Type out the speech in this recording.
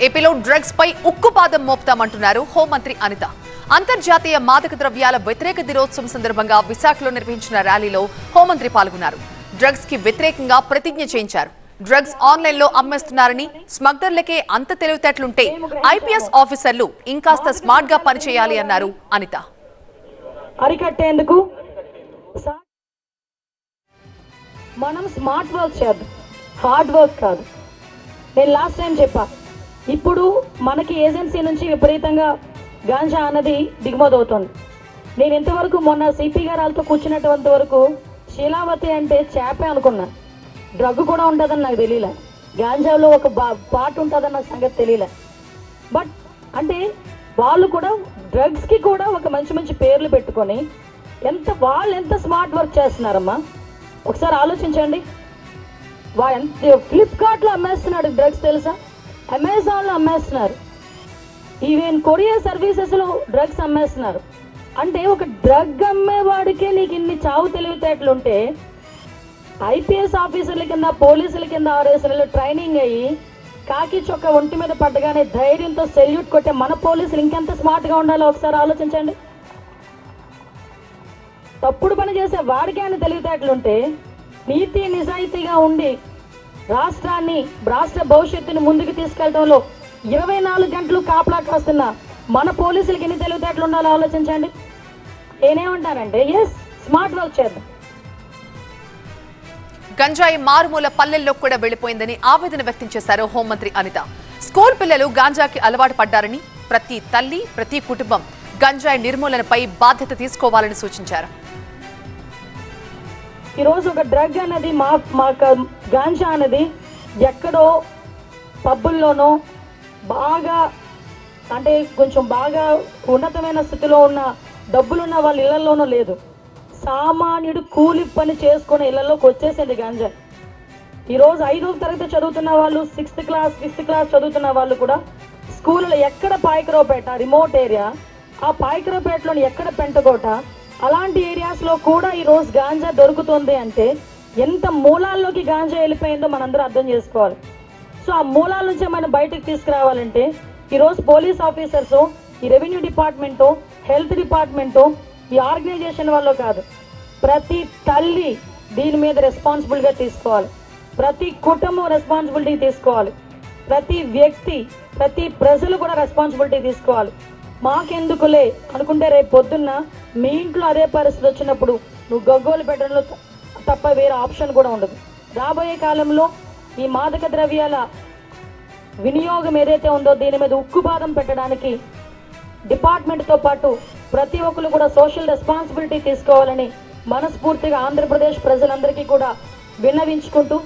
ఏపీలో డ్రగ్స్ పై ఉక్కుపాదం మోపుతామంటున్నారు హోంమంత్రి అనిత. అంతర్జాతీయ మాదక ద్రవ్యాల వ్యతిరేక దినోత్సవం సందర్భంగా విశాఖలో నిర్వహించిన ర్యాలీలో హోంమంత్రి పాల్గొన్నారు. డ్రగ్స్ కి వ్యతిరేకంగా ప్రతిజ్ఞ చేయించారు. డ్రగ్స్ ఆన్లైన్ లో అమ్మేస్తున్నారని, స్మగ్లర్లకే అంత తెలివితేటలుంటే ఐపీఎస్ ఆఫీసర్లు ఇంకాస్త స్మార్ట్ గా పనిచేయాలి అన్నారు అనిత. అరికట్టేందుకు మనం స్మార్ట్ వర్క్ చేద్దాం, హార్డ్ వర్క్ కాదు. నేను లాస్ట్ టైం చెప్పా, ఇప్పుడు మనకి ఏజెన్సీ నుంచి విపరీతంగా గాంజా అన్నది దిగుమతి అవుతుంది. నేను ఇంతవరకు మొన్న సిపి గారితో కూర్చున్నటువంటి వరకు శీలావతి అంటే చేపే అనుకున్నా. డ్రగ్ కూడా ఉంటుందని నాకు తెలియలే, గాంజాలో ఒక పార్ట్ ఉంటుందని నాకు సంగతి తెలియలే. బట్ అంటే వాళ్ళు కూడా డ్రగ్స్కి కూడా ఒక మంచి మంచి పేర్లు పెట్టుకొని వాళ్ళు ఎంత స్మార్ట్ వర్క్ చేస్తున్నారమ్మా, ఒకసారి ఆలోచించండి. ఫ్లిప్కార్ట్లో అమ్మేస్తున్నాడు డ్రగ్స్ తెలుసా, అమెజాన్లో అమ్మేస్తున్నారు, ఈవెన్ కొరియర్ సర్వీసెస్లో డ్రగ్స్ అమ్మేస్తున్నారు. అంటే ఒక డ్రగ్ అమ్మేవాడికే నీకు ఇన్ని చావు తెలివితేటలు ఉంటే, ఐపీఎస్ ఆఫీసర్ల కింద పోలీసుల కింద 6 నెలలు ట్రైనింగ్ అయ్యి కాకి చొక్క ఒంటి మీద పడ్డగానే ధైర్యంతో సెల్యూట్ కొట్టే మన పోలీసులు ఇంకెంత స్మార్ట్గా ఉండాలో ఒకసారి ఆలోచించండి. తప్పుడు పని చేసే వాడికి ఆయన తెలివితేటలుంటే, నీతి నిజాయితీగా ఉండి రాష్ట్రాన్ని, రాష్ట్ర భవిష్యత్తుని ముందుకు తీసుకెళ్లడంలో 24 గంటలు కాపలా కాస్తున్న మన పోలీసులకి ఎన్ని తెలివితేటలు ఉండాలో ఆలోచించండి. నేనేమంటానంటే ఎస్, స్మార్ట్ వర్క్ చేద్దాం. గంజాయి మారుమూల పల్లెల్లో కూడా వెళ్లిపోయిందని ఆవేదన వ్యక్తం చేశారు హోంమంత్రి అనిత. స్కూల్ పిల్లలు గాంజాకి అలవాటు పడ్డారని, ప్రతి తల్లి, ప్రతి కుటుంబం గంజాయి నిర్మూలనపై బాధ్యత తీసుకోవాలని సూచించారు. ఈరోజు ఒక డ్రగ్ అన్నది మా గాంజా అన్నది ఎక్కడో పబ్బుల్లోనో బాగా, అంటే కొంచెం బాగా ఉన్నతమైన స్థితిలో ఉన్న డబ్బులున్న వాళ్ళ ఇళ్లలోనూ లేదు. సామాన్యుడు కూలి పని చేసుకునే ఇళ్లలోకి వచ్చేసింది గాంజా. ఈరోజు 5వ తరగతి చదువుతున్న వాళ్ళు, 6th క్లాస్, 5th క్లాస్ చదువుతున్న వాళ్ళు కూడా స్కూల్లో ఎక్కడ పాయకరావుపేట రిమోట్ ఏరియా, ఆ పాయకరావుపేటలోని ఎక్కడ పెంటకోట, అలాంటి ఏరియాస్లో కూడా ఈరోజు గాంజా దొరుకుతుంది. అంటే ఎంత మూలాల్లోకి గాంజా వెళ్ళిపోయిందో మనందరూ అర్థం చేసుకోవాలి. సో ఆ మూలాల నుంచే మనం బయటకు తీసుకురావాలంటే ఈరోజు పోలీస్ ఆఫీసర్స్, ఈ రెవెన్యూ డిపార్ట్మెంటు, హెల్త్ డిపార్ట్మెంటు, ఈ ఆర్గనైజేషన్ వాళ్ళు కాదు, ప్రతి తల్లి దీని మీద రెస్పాన్సిబుల్గా తీసుకోవాలి, ప్రతి కుటుంబం రెస్పాన్సిబిలిటీ తీసుకోవాలి, ప్రతి వ్యక్తి, ప్రతి ప్రజలు కూడా రెస్పాన్సిబిలిటీ తీసుకోవాలి. మాకెందుకులే అనుకుంటే రేపు పొద్దున్న మీ ఇంట్లో అదే పరిస్థితి వచ్చినప్పుడు నువ్వు గగ్గోలు పెట్టడంలో తప్ప వేరే ఆప్షన్ కూడా ఉండదు. రాబోయే కాలంలో ఈ మాదక ద్రవ్యాల వినియోగం ఏదైతే ఉందో దీని మీద ఉక్కుపాదం పెట్టడానికి డిపార్ట్మెంట్తో పాటు ప్రతి ఒక్కరు కూడా సోషల్ రెస్పాన్సిబిలిటీ తీసుకోవాలని మనస్ఫూర్తిగా ఆంధ్రప్రదేశ్ ప్రజలందరికీ కూడా విన్నవించుకుంటూ